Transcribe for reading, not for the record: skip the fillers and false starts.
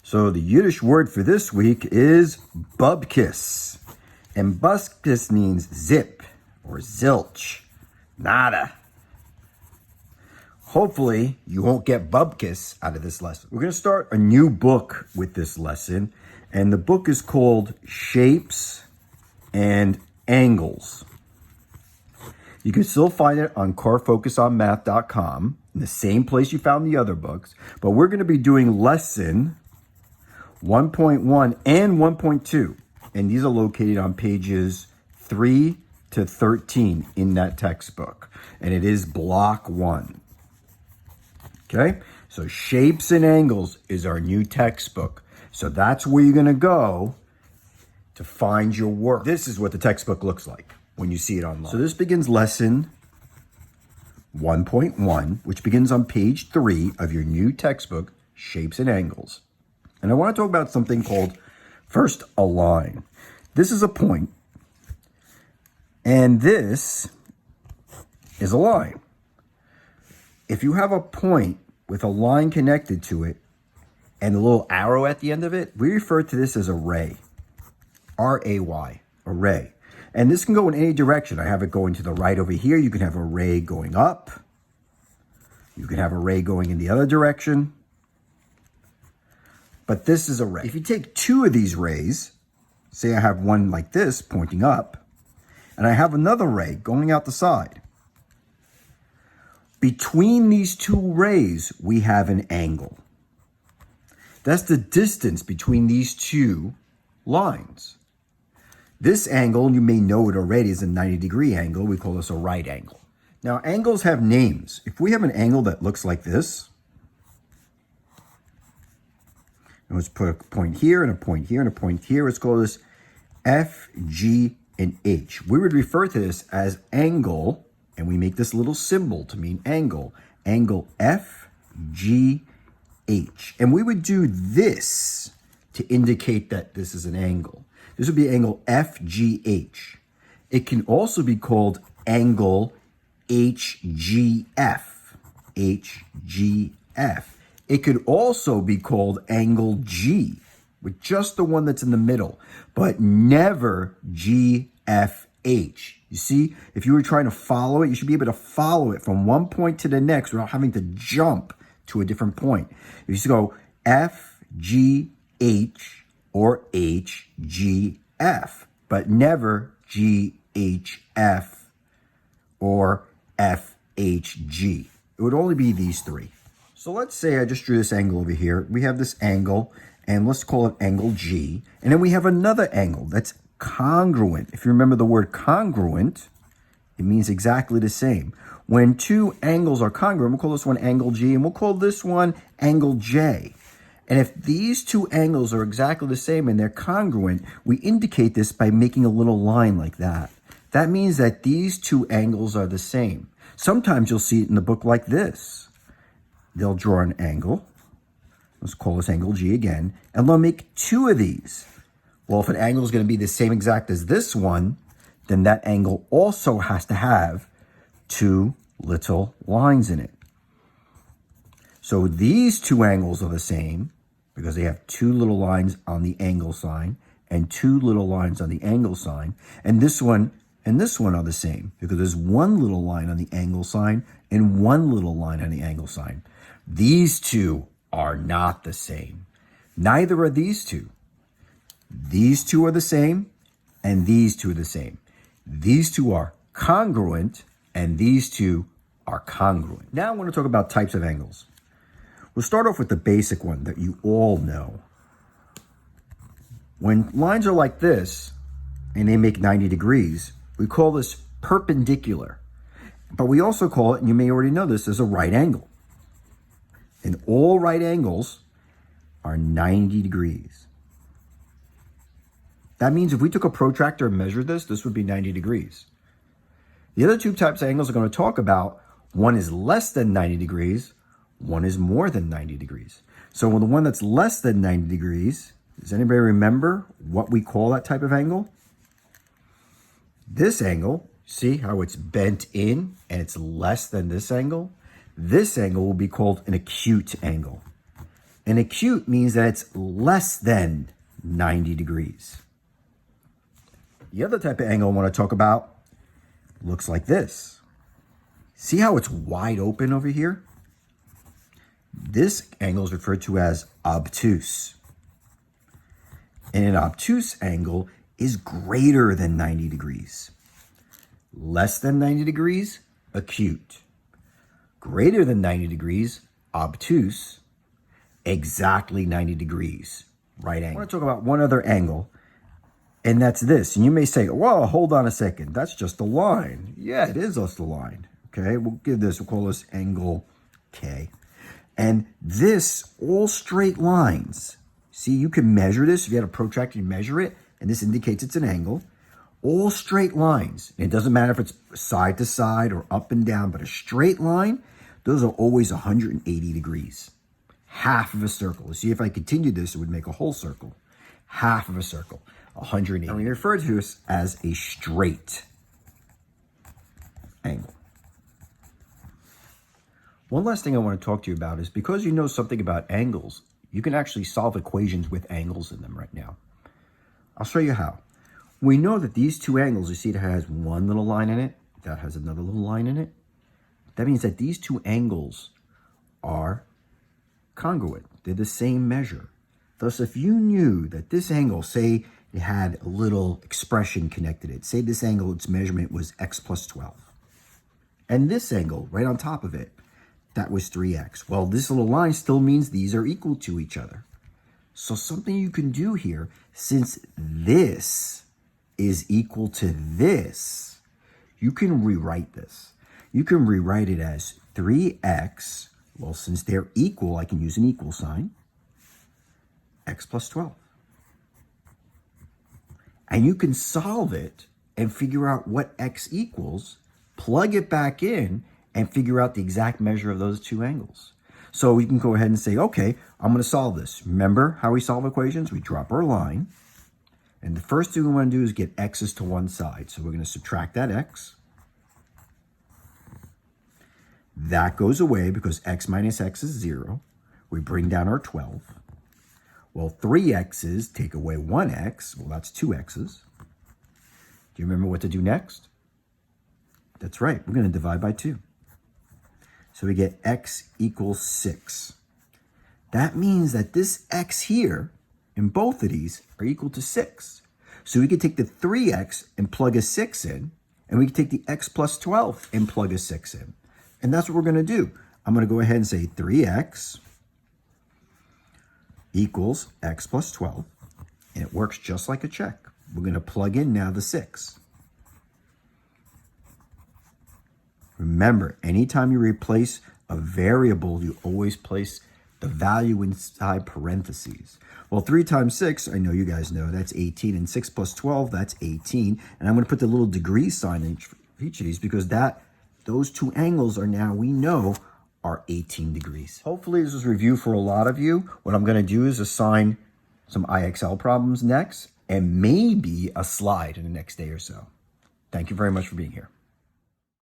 So the Yiddish word for this week is bubkis. And bubkis means zip or zilch, nada. Hopefully you won't get bubkis out of this lesson. We're going to start a new book with this lesson. And the book is called Shapes and Angles. You can still find it on carfocusonmath.com, in the same place you found the other books. But we're going to be doing lesson 1.1 and 1.2. And these are located on pages 3 to 13 in that textbook. And it is block 1. Okay? So Shapes and Angles is our new textbook. So that's where you're going to go to find your work. This is what the textbook looks like when you see it online. So this begins lesson 1.1, which begins on page 3 of your new textbook, Shapes and Angles. And I want to talk about something called, first, a line. This is a point, and this is a line. If you have a point with a line connected to it and a little arrow at the end of it, we refer to this as a ray. R-A-Y, a ray. And this can go in any direction. I have it going to the right over here. You can have a ray going up. You can have a ray going in the other direction. But this is a ray. If you take two of these rays, say I have one like this pointing up, and I have another ray going out the side. Between these two rays, we have an angle. That's the distance between these two lines. This angle, you may know it already, is a 90-degree angle. We call this a right angle. Now, angles have names. If we have an angle that looks like this, and let's put a point here and a point here and a point here. Let's call this F, G, and H. We would refer to this as angle, and we make this little symbol to mean angle. Angle F, G, H. And we would do this to indicate that this is an angle. This would be angle FGH. It can also be called angle HGF. HGF. It could also be called angle G, with just the one that's in the middle, but never GFH. You see, if you were trying to follow it, you should be able to follow it from one point to the next without having to jump to a different point. If you just go FGH or HGF, but never GHF or FHG. It would only be these three. So let's say I just drew this angle over here. We have this angle, and let's call it angle G. And then we have another angle that's congruent. If you remember the word congruent, it means exactly the same. When two angles are congruent, we'll call this one angle G, and we'll call this one angle J. And if these two angles are exactly the same and they're congruent, we indicate this by making a little line like that. That means that these two angles are the same. Sometimes you'll see it in the book like this. They'll draw an angle. Let's call this angle G again. And they'll make two of these. Well, if an angle is going to be the same exact as this one, then that angle also has to have two little lines in it. So these two angles are the same because they have two little lines on the angle sign and two little lines on the angle sign. And this one and this one are the same because there's one little line on the angle sign and one little line on the angle sign. These two are not the same. Neither are these two. These two are the same, and these two are the same. These two are congruent, and these two are congruent. Now I want to talk about types of angles. We'll start off with the basic one that you all know. When lines are like this, and they make 90 degrees, we call this perpendicular. But we also call it, and you may already know this, as a right angle. And all right angles are 90 degrees. That means if we took a protractor and measured this, this would be 90 degrees. The other two types of angles we're going to talk about, one is less than 90 degrees, one is more than 90 degrees. So with the one that's less than 90 degrees, does anybody remember what we call that type of angle? This angle, see how it's bent in and it's less than this angle? This angle will be called an acute angle. And acute means that it's less than 90 degrees. The other type of angle I want to talk about looks like this. See how it's wide open over here? This angle is referred to as obtuse. And an obtuse angle is greater than 90 degrees. Less than 90 degrees, acute. Greater than 90 degrees, obtuse. Exactly 90 degrees, right angle. I want to talk about one other angle, and that's this. And you may say, well, hold on a second. That's just a line. Yeah, it is just a line. Okay, we'll call this angle K. And this, all straight lines. See, you can measure this. If you had a protractor, you measure it, and this indicates it's an angle. All straight lines. And it doesn't matter if it's side to side or up and down, but a straight line, those are always 180 degrees. Half of a circle. See, if I continued this, it would make a whole circle. Half of a circle, 180. And we refer to this as a straight angle. One last thing I want to talk to you about is because you know something about angles, you can actually solve equations with angles in them right now. I'll show you how. We know that these two angles, you see it has one little line in it, that has another little line in it. That means that these two angles are congruent. They're the same measure. Thus, if you knew that this angle, say it had a little expression connected it, say this angle, its measurement was x plus 12. And this angle, right on top of it, that was 3x. Well, this little line still means these are equal to each other. So something you can do here, since this is equal to this, you can rewrite this. You can rewrite it as 3x. Well, since they're equal, I can use an equal sign. X plus 12. And you can solve it and figure out what x equals, plug it back in, and figure out the exact measure of those two angles. So we can go ahead and say, okay, I'm going to solve this. Remember how we solve equations? We drop our line. And the first thing we want to do is get x's to one side. So we're going to subtract that x. That goes away because x minus x is 0. We bring down our 12. Well, 3 x's take away 1 x. Well, that's 2 x's. Do you remember what to do next? That's right. We're going to divide by 2. So we get x equals 6. That means that this x here, in both of these, are equal to 6. So we could take the 3x and plug a 6 in, and we could take the x plus 12 and plug a 6 in. And that's what we're going to do. I'm going to go ahead and say 3x equals x plus 12. And it works just like a check. We're going to plug in now the 6. Remember, anytime you replace a variable, you always place the value inside parentheses. Well, 3 times 6, I know you guys know, that's 18. And 6 plus 12, that's 18. And I'm going to put the little degree sign in each of these because those two angles are now, we know, are 18 degrees. Hopefully this was a review for a lot of you. What I'm going to do is assign some IXL problems next and maybe a slide in the next day or so. Thank you very much for being here.